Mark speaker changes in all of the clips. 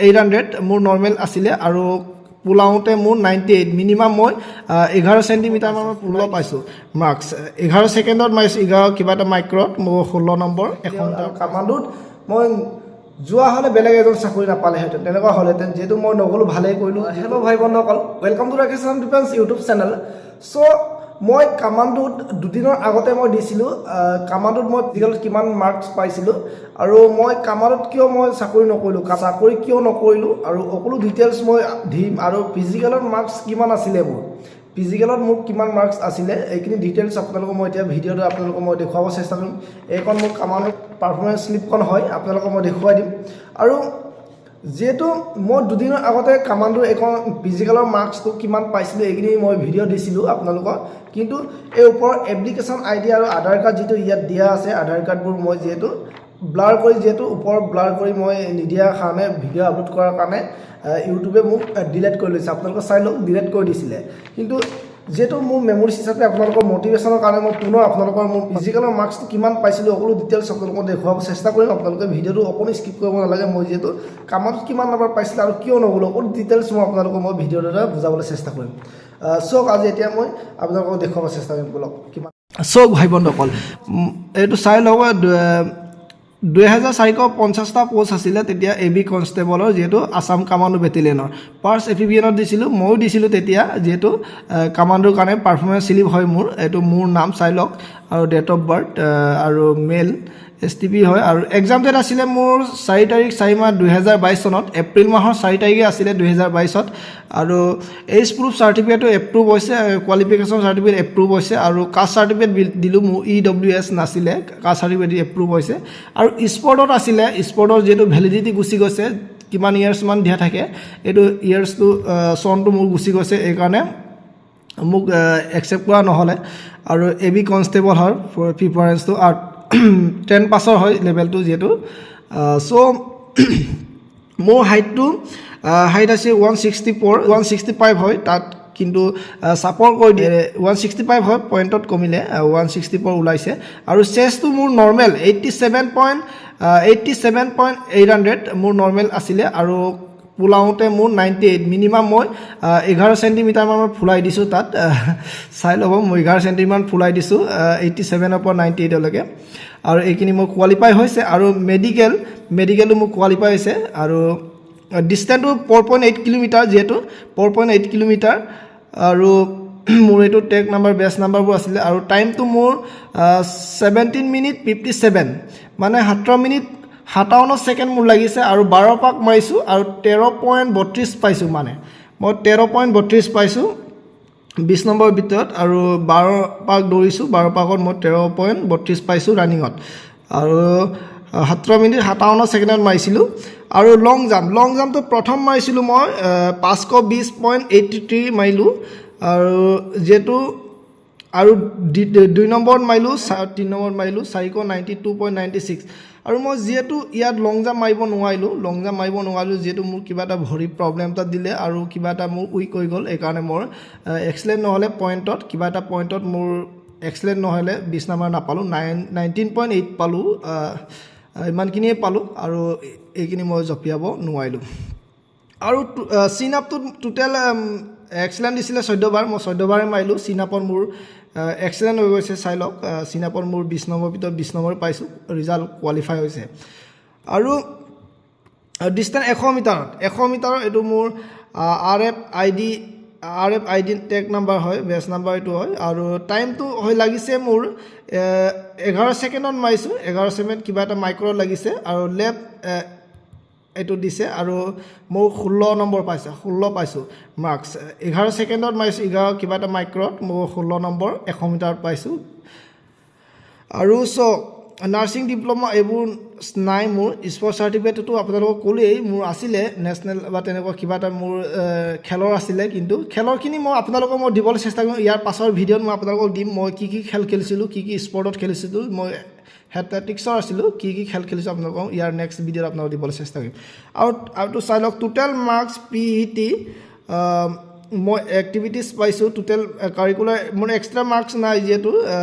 Speaker 1: 800 মোৰ নৰ্মেল আছিলে আৰু পোলাওতে মোৰ 98 মিনিমাম মই 11 সেন্টিমিটাৰ মান পোলাও পাইছোঁ মাৰ্কছ 11 ছেকেণ্ডত মাৰিছোঁ 11 কিবা এটা মাইক্ৰত মোৰ 16 নম্বৰ এখন কামাণ্ডোত মই যোৱা হ'লে বেলেগ এজন চাকৰি নাপালেহেঁতেন তেনেকুৱা হ'লেহেঁতেন যিহেতু মই নগ'লোঁ ভালেই কৰিলোঁ হেল্ল' ভাই বন্ধুসকল welcome to Rakesh defence YouTube channel so' মই কামাণ্ডোত দুদিনৰ আগতে মই দিছিলোঁ কামাণ্ডোত মই ফিজিকেলত কিমান মাৰ্কছ পাইছিলোঁ আৰু মই কামাণ্ডোত কিয় মই চাকৰি নকৰিলোঁ চাকৰি কিয় নকৰিলোঁ আৰু সকলো ডিটেইলছ মই দিম আৰু ফিজিকেলত মাৰ্কছ কিমান আছিলে মোৰ ফিজিকেলত মোৰ কিমান মাৰ্কছ আছিলে এইখিনি ডিটেইলছ আপোনালোকক মই এতিয়া ভিডিঅ'টো আপোনালোকক মই দেখুৱাব চেষ্টা কৰিম এইখন মোৰ কামাণ্ডোত পাৰফৰ্মেঞ্চ স্লিপখন হয় আপোনালোকক মই দেখুৱাই দিম আৰু যেহেতু মই দুদিনৰ আগতে কামাণ্ডোৰ এখন ফিজিকেলৰ মাৰ্কছটো কিমান পাইছিলোঁ এইখিনি মই ভিডিঅ' দিছিলোঁ আপোনালোকক কিন্তু এই ওপৰৰ এপ্লিকেশ্যন আইডি আৰু আধাৰ কাৰ্ড যিটো ইয়াত দিয়া আছে আধাৰ কাৰ্ডবোৰ মই যিহেতু ব্লাৰ কৰি যিহেতু ওপৰত ব্লাৰ কৰি মই নিদিয়াৰ কাৰণে ভিডিঅ' আপলোড কৰাৰ কাৰণে ইউটিউবে মোক ডিলেট কৰি লৈছে আপোনালোকে চাই লওক ডিলেট কৰি দিছিলে কিন্তু যেহেতু মোৰ মেমৰিজ হিচাপে আপোনালোকৰ মটিভেশ্যনৰ কাৰণে মই পুনৰ আপোনালোকৰ মোৰ ফিজিকেলৰ মাৰ্কছটো কিমান পাইছিলোঁ সকলো ডিটেইলছ আপোনালোকক দেখুৱাব চেষ্টা কৰিম আপোনালোকে ভিডিঅ'টো অকণো স্কিপ কৰিব নালাগে মই যিহেতু কামত কিমান নম্বৰ পাইছিলোঁ আৰু কিয় নগ'লোঁ সকলো ডিটেইলছ মই আপোনালোকক মই ভিডিঅ'ৰ দ্বাৰা বুজাবলৈ চেষ্টা কৰিম চাওক আজি এতিয়া মই আপোনালোকক দেখুৱাব চেষ্টা কৰিম বলক কিমান চাওক ভাই বন্ধুসকল এইটো চাই লওক 2450টা পোষ্ট আছিলে তেতিয়া এ বি কনষ্টেবলৰ যিহেতু আছাম কামাণ্ডো বেটেলিয়নৰ পাৰ্চ এফিবিএনত দিছিলোঁ ময়ো দিছিলোঁ তেতিয়া যিহেতু কামাণ্ডোৰ কাৰণে পাৰফৰ্মেঞ্চ স্লিপ হয় মোৰ এইটো মোৰ নাম চাই লওক আৰু ডেট অফ বাৰ্থ আৰু মেল STP হয় আৰু এক্সাম ডেট আছিলে মোৰ 4 তাৰিখ 4 মাহ 2022 চনত এপ্ৰিল মাহৰ 4 তাৰিখে আছিলে 2022ত আৰু এইজ প্ৰুফ চাৰ্টিফিকেটটো এপ্ৰুভ হৈছে কোৱালিফিকেশ্যন চাৰ্টিফিকেট এপ্ৰুভ হৈছে আৰু কাষ্ট চাৰ্টিফিকেট দিলোঁ মোৰ EWS নাছিলে কাষ্ট চাৰ্টিফিকেট এপ্ৰুভ হৈছে আৰু স্পৰ্টত আছিলে স্পৰ্টৰ যিহেতু ভেলিডিটি গুচি গৈছে কিমান ইয়াৰ্ছমান দিয়া থাকে এইটো ইয়াৰ্ছটো চনটো মোৰ গুচি গৈছে এইকাৰণে মোক একচেপ্ট কৰা নহ'লে আৰু এ বি কনষ্টেবল হয় প্ৰিফাৰেঞ্চটো আৰু 10 পাছৰ হয় লেভেলটো যিহেতু চ' মোৰ হাইট আছে 165 হয় তাত কিন্তু ছাপৰ কৰি দিয়ে 165 হয় পইণ্টত কমিলে 164 ওলাইছে আৰু চেষ্টটো মোৰ নৰ্মেল 87.800 মোৰ নৰ্মেল আছিলে আৰু পোলাওতে মোৰ 98 মিনিমাম মই 11 সেন্টিমিটাৰ মান ফুলাই দিছোঁ তাত চাই ল'ব মই 11 সেন্টিমিটাৰ ফুলাই দিছোঁ 87ৰ পৰা 98 লৈকে আৰু এইখিনি মোৰ কোৱালিফাই হৈছে আৰু মেডিকেলো মোৰ কোৱালিফাই হৈছে আৰু ডিষ্টেন্সটো 4.8 কিলোমিটাৰ যিহেতু 4.8 কিলোমিটাৰ আৰু মোৰ এইটো টেগ নাম্বাৰ বেচ নাম্বাৰবোৰ আছিলে আৰু টাইমটো মোৰ 17 মিনিট 57 মানে 17 মিনিট 57 ছেকেণ্ড মোৰ লাগিছে আৰু 12 পাক মাৰিছোঁ আৰু 13.32 পাইছোঁ মানে মই 13.32 পাইছোঁ 20 নম্বৰৰ ভিতৰত আৰু 12 পাক দৌৰিছোঁ 12 পাকত মই 13.32 পাইছোঁ ৰানিঙত আৰু 17 মিনিট 57 ছেকেণ্ডত মাৰিছিলোঁ আৰু লং জাম্পটো প্ৰথম মাৰিছিলোঁ মই 520.83 মাৰিলোঁ আৰু যিহেতু আৰু 2 নম্বৰত মাৰিলোঁ 3 নম্বৰত মাৰিলোঁ 492.96 আৰু মই যিহেতু ইয়াত লং জাম্প মাৰিব নোৱাৰিলোঁ যিহেতু মোৰ কিবা এটা ভৰি প্ৰব্লেম এটা দিলে আৰু কিবা এটা মোৰ উইক হৈ গ'ল এইকাৰণে মোৰ এক্সেলেণ্ট নহ'লে পইণ্টত কিবা এটা পইণ্টত মোৰ এক্সেলেণ্ট নহ'লে 20 নম্বৰ নাপালোঁ 19.8 পালোঁ ইমানখিনিয়ে পালোঁ আৰু এইখিনি মই জঁপিয়াব নোৱাৰিলোঁ আৰু চিন আপটো টোটেল এক্সেলেণ্ট দিছিলে 14 বাৰ মই 14 বাৰে মাৰিলোঁ চিন আপত মোৰ এক্সেলেণ্ট হৈ গৈছে চাই লওক চিন আপত মোৰ 20 নম্বৰৰ ভিতৰত 20 নম্বৰ পাইছোঁ ৰিজাল্ট কোৱালিফাই হৈছে আৰু ডিষ্টেঞ্চ 100 মিটাৰত এইটো মোৰ RF ID টেগ নাম্বাৰ হয় বেচ নাম্বাৰ এইটো হয় আৰু টাইমটো হৈ লাগিছে মোৰ 11 ছেকেণ্ডত মাৰিছোঁ 11 ছেকেণ্ড কিবা এটা মাইক্ৰত লাগিছে আৰু লেফ্ট এইটো দিছে আৰু মোৰ 16 নম্বৰ পাইছোঁ মাৰ্কছ 11 ছেকেণ্ডত মাৰিছোঁ 11 কিবা এটা মাইক্ৰত মোৰ 16 নম্বৰ 100 মিটাৰত পাইছোঁ আৰু নাৰ্ছিং ডিপ্ল'মা এইবোৰ নাই মোৰ স্পৰ্টছ চাৰ্টিফিকেটটো আপোনালোকক ক'লেই মোৰ আছিলে নেশ্যনেল বা তেনেকুৱা কিবা এটা মোৰ খেলৰ আছিলে কিন্তু খেলৰখিনি মই আপোনালোকক মই দিবলৈ চেষ্টা কৰিম ইয়াৰ পাছৰ ভিডিঅ'ত মই আপোনালোকক দিম মই কি খেল খেলিছিলোঁ কি স্পৰ্টত খেলিছিলোঁ মই হেডটেটিক্সৰ আছিলোঁ কি খেল খেলিছোঁ আপোনালোকক ইয়াৰ নেক্সট ভিডিঅ'ত আপোনালোকক দিবলৈ চেষ্টা কৰিম আৰু চাই লওক টোটেল মাৰ্কছ PET মই এক্টিভিটিছ পাইছোঁ টোটেল কাৰিকুলাৰ মোৰ এক্সট্ৰা মাৰ্কছ নাই যিহেতু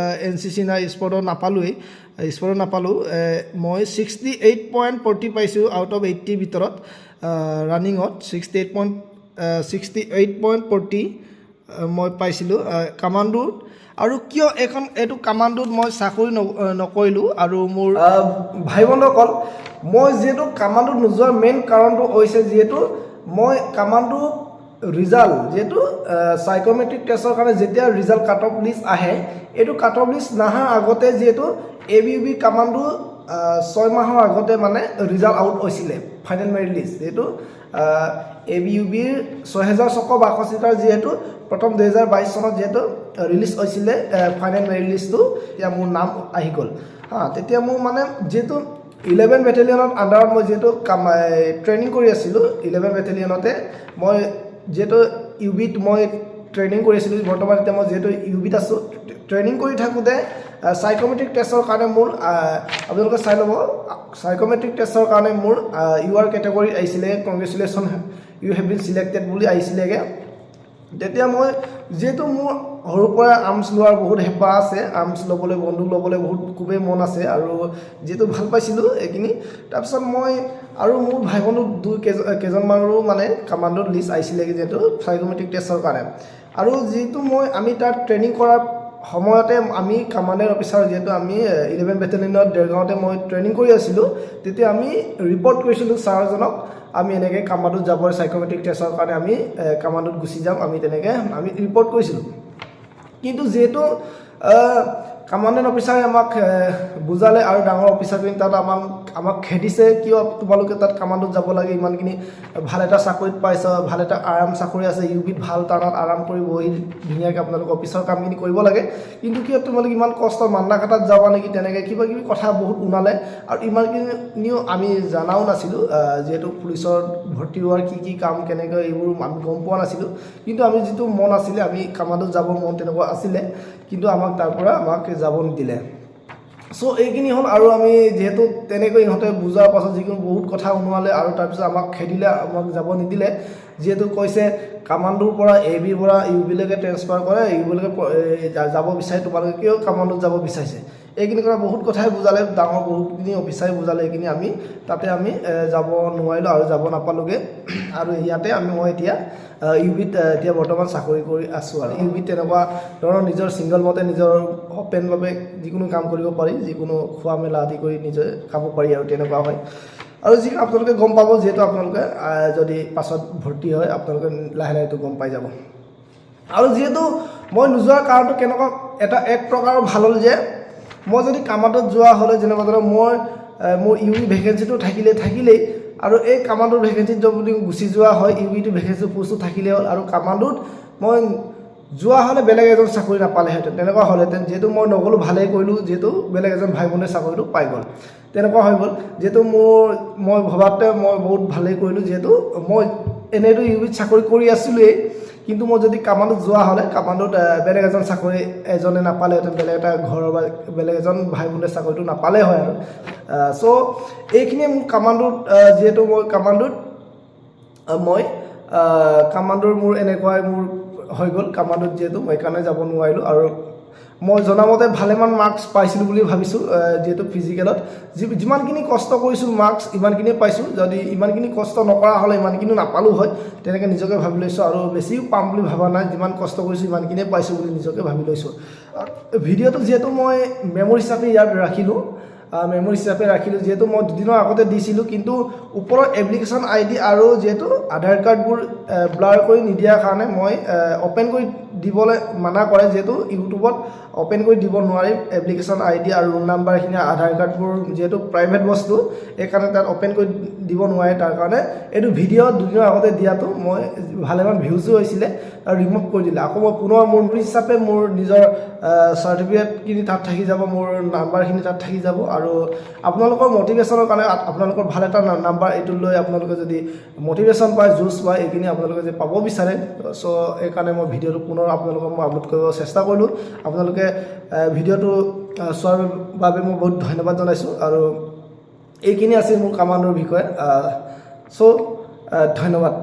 Speaker 1: NCC নাই স্পৰ্টত নাপালোঁ মই 68.40 পাইছোঁ আউট অফ 80 ভিতৰত ৰানিঙত 68.40 মই পাইছিলোঁ কামাণ্ডোত। আৰু কিয় এইটো কামাণ্ডোত মই চাকৰি নকৰিলোঁ আৰু মোৰ ভাই বন্ধুসকল, মই যিহেতু কামাণ্ডোত নোযোৱাৰ মেইন কাৰণটো হৈছে যিহেতু মই কামাণ্ডো ৰিজাল্ট যিহেতু সাইকোমেট্ৰিক টেষ্টৰ কাৰণে যেতিয়া ৰিজাল্ট কাট অফ লিষ্ট আহে, এইটো কাট অফ লিষ্ট নাহাৰ আগতে যিহেতু ABUB কামাণ্ডো 6 মাহৰ আগতে মানে ৰিজাল্ট আউট হৈছিলে ফাইনেল মেৰিট লিষ্ট। যিহেতু ABUBৰ 6662 যিহেতু প্ৰথম 2022 চনত যিহেতু ৰিলিজ হৈছিলে ফাইনেল মেৰিট লিষ্টটো, এতিয়া মোৰ নাম আহি গ'ল তেতিয়া মোৰ মানে যিহেতু 11 বেটেলিয়নত আণ্ডাৰত মই যিহেতু ট্ৰেইনিং কৰি আছিলোঁ, 11 বেটেলিয়নতে মই যিহেতু UBত মই ট্ৰেইনিং কৰি আছিলোঁ। বৰ্তমান এতিয়া মই যিহেতু UBত আছোঁ, ট্ৰেইনিং কৰি থাকোঁতে সাইকোমেট্ৰিক টেষ্টৰ কাৰণে মোৰ আপোনালোকে চাই ল'ব, সাইকোমেট্ৰিক টেষ্টৰ কাৰণে মোৰ UR কেটেগৰীত আহিছিলে, congratulation you have been selected বুলি আহিছিলেগৈ। তেতিয়া মই যিহেতু মোৰ সৰুৰ পৰা আৰ্মছ লোৱাৰ বহুত হেঁপাহ আছে, আৰ্মছ ল'বলৈ বন্দুক ল'বলৈ বহুত খুবেই মন আছে আৰু যিহেতু ভাল পাইছিলোঁ এইখিনি। তাৰপিছত মই আৰু মোৰ ভাই বন্ধু কেইজনমানৰো মানে কামাণ্ডোত লিষ্ট আহিছিলেগৈ যিহেতু সাইকোমেট্ৰিক টেষ্টৰ কাৰণে। আৰু যিহেতু আমি তাত ট্ৰেইনিং কৰাৰ সময়তে আমি কামাণ্ডেণ্ট অফিচাৰ যিহেতু আমি 11 বেটেলিয়নত দেৰগাঁৱতে মই ট্ৰেইনিং কৰি আছিলোঁ, তেতিয়া আমি ৰিপৰ্ট কৰিছিলোঁ ছাৰজনক, আমি এনেকৈ কামাণ্ডোত যাব সাইকোমেট্ৰিক টেষ্টৰ কাৰণে আমি কামাণ্ডোত গুচি যাম, আমি তেনেকৈ আমি ৰিপৰ্ট কৰিছিলোঁ। কিন্তু যিহেতু কামাণ্ডেণ্ট অফিচাৰে আমাক বুজালে আৰু ডাঙৰ অফিচাৰখিনি তাত আমাক খেদিছে, কিয় তোমালোকে তাত কামাণ্ডোত যাব লাগে, ইমানখিনি ভাল এটা চাকৰিত পাইছ, ভাল এটা আৰাম চাকৰি আছে, UBত ভাল টানাত আৰাম কৰি বহি ধুনীয়াকৈ আপোনালোকে অফিচৰ কামখিনি কৰিব লাগে, কিন্তু কিয় তোমালোকে ইমান কষ্ট মান্নাঘাটাত যাবা নেকি, তেনেকৈ কিবা কিবি কথা বহুত ওলালে। আৰু ইমানখিনিও আমি জনাও নাছিলোঁ, যিহেতু পুলিচৰ ভৰ্তি হোৱাৰ কি কাম কেনেকৈ এইবোৰ আমি গম পোৱা নাছিলোঁ। কিন্তু আমি যিটো মন আছিলে, আমি কামাণ্ডোত যাব মন তেনেকুৱা আছিলে, কিন্তু আমাক তাৰ পৰা যাব নিদিলে। চ' এইখিনি হ'ল। আৰু আমি যিহেতু তেনেকৈ ইহঁতে বুজাৰ পাছত যিকোনো বহুত কথা শুনোৱালে আৰু তাৰপিছত আমাক খেদিলে, আমাক যাব নিদিলে। যিহেতু কৈছে কামাণ্ডোৰ পৰা ABৰ পৰা UBলৈকে ট্ৰেন্সফাৰ কৰে, UBলৈকে যাব বিচাৰে, তোমালোকে কিয় কামাণ্ডোত যাব বিচাৰিছে, এইখিনি কথা বহুত কথাই বুজালে, ডাঙৰ বহুতখিনি অফিচাৰে বুজালে। এইখিনি তাতে আমি যাব নোৱাৰিলোঁ আৰু যাব নাপালোঁগৈ। আৰু ইয়াতে মই এতিয়া UBত এতিয়া বৰ্তমান চাকৰি কৰি আছোঁ। আৰু UBত তেনেকুৱা ধৰণৰ নিজৰ ছিংগল মতে নিজৰ অপেনভাৱে যিকোনো কাম কৰিব পাৰি, যিকোনো খোৱা মেলা আদি কৰি নিজে খাব পাৰি আৰু তেনেকুৱা হয়। আৰু যি আপোনালোকে গম পাব, যিহেতু আপোনালোকে যদি পাছত ভৰ্তি হয় আপোনালোকে লাহে লাহে এইটো গম পাই যাব। আৰু যিহেতু মই নোযোৱাৰ কাৰণটো কেনেকুৱা এক প্ৰকাৰৰ ভাল হ'ল যে মই যদি কামাণ্ডোত যোৱা হ'লে যেনেকুৱা ধৰক মোৰ UB ভেকেঞ্চিটো থাকিলেই আৰু এই কামাণ্ডোৰ ভেকেঞ্চিত যদি গুচি যোৱা হয়, UBটো ভেকেঞ্চি পোষ্টটো থাকিলেই হ'ল। আৰু কামাণ্ডোত মই যোৱা হ'লে বেলেগ এজন চাকৰি নাপালেহেঁতেন, তেনেকুৱা হ'লহেঁতেন। যিহেতু মই নগ'লোঁ, ভালেই কৰিলোঁ, যিহেতু বেলেগ এজন ভাই ভনীয়ে চাকৰিটো পাই গ'ল, তেনেকুৱা হৈ গ'ল। যিহেতু মই ভবাতে মই বহুত ভালেই কৰিলোঁ, যিহেতু মই এনেইতো UBত চাকৰি কৰি আছিলোঁৱেই, কিন্তু মই যদি কামাণ্ডোত যোৱা হ'লে কামাণ্ডোত বেলেগ এজন চাকৰি এজনে নাপালেহেঁতেন, বেলেগ এটা ঘৰৰ বা বেলেগ এজন ভাই ভনীয়ে চাকৰিটো নাপালে হয় আৰু। চ' এইখিনিয়ে মোৰ কামাণ্ডোত, যিহেতু মই কামাণ্ডোৰ মোৰ এনেকুৱাই মোৰ হৈ গ'ল কামাণ্ডোত, যিহেতু মই সেইকাৰণে যাব নোৱাৰিলোঁ। আৰু মই জনামতে ভালেমান মাৰ্কছ পাইছিলোঁ বুলি ভাবিছোঁ, যিহেতু ফিজিকেলত যিমানখিনি কষ্ট কৰিছোঁ মাৰ্কছ ইমানখিনিয়ে পাইছোঁ। যদি ইমানখিনি কষ্ট নকৰা হ'লে ইমানখিনিও নাপালোঁ হয়, তেনেকৈ নিজকে ভাবি লৈছোঁ। আৰু বেছিও পাম বুলি ভবা নাই, যিমান কষ্ট কৰিছোঁ ইমানখিনিয়ে পাইছোঁ বুলি নিজকে ভাবি লৈছোঁ। ভিডিঅ'টো যিহেতু মই মেমৰি হিচাপে ইয়াত ৰাখিলোঁ, যিহেতু মই দুদিনৰ আগতে দিছিলোঁ, কিন্তু ওপৰৰ এপ্লিকেশ্যন ID আৰু যিহেতু আধাৰ কাৰ্ডবোৰ ব্লাৰ কৰি নিদিয়াৰ কাৰণে মই অ'পেন কৰি দিবলৈ মানা কৰে, যিহেতু ইউটিউবত অ'পেন কৰি দিব নোৱাৰি এপ্লিকেশ্যন ID আৰু ৰোল নাম্বাৰখিনি, আধাৰ কাৰ্ডবোৰ যিহেতু প্ৰাইভেট বস্তু, সেইকাৰণে তাত অ'পেন কৰি দিব নোৱাৰে। তাৰ কাৰণে এইটো ভিডিঅ' দুদিনৰ আগতে দিয়াটো মই ভালেমান ভিউজো হৈছিলে আৰু ৰিমুভ কৰি দিলে। আকৌ মই পুনৰ মোৰ হিচাপে মোৰ নিজৰ চাৰ্টিফিকেটখিনি তাত থাকি যাব, মোৰ নাম্বাৰখিনি তাত থাকি যাব। আৰু আপোনালোকৰ মটিভেশ্যনৰ কাৰণে আপোনালোকৰ ভাল এটা নাম্বাৰ এইটো লৈ আপোনালোকে যদি মটিভেশ্যন পায়, জোচ পায়, এইখিনি আপোনালোকে যদি পাব বিচাৰে, চ' এইকাৰণে মই ভিডিঅ'টো পুনৰ আপোনালোকক মই আপলোড কৰিব চেষ্টা কৰিলোঁ। আপোনালোকে ভিডিঅ'টো চোৱাৰ বাবে মই বহুত ধন্যবাদ জনাইছোঁ। আৰু এইখিনি আছিল মোৰ কামাণ্ডোৰ বিষয়ে। চ' ধন্যবাদ।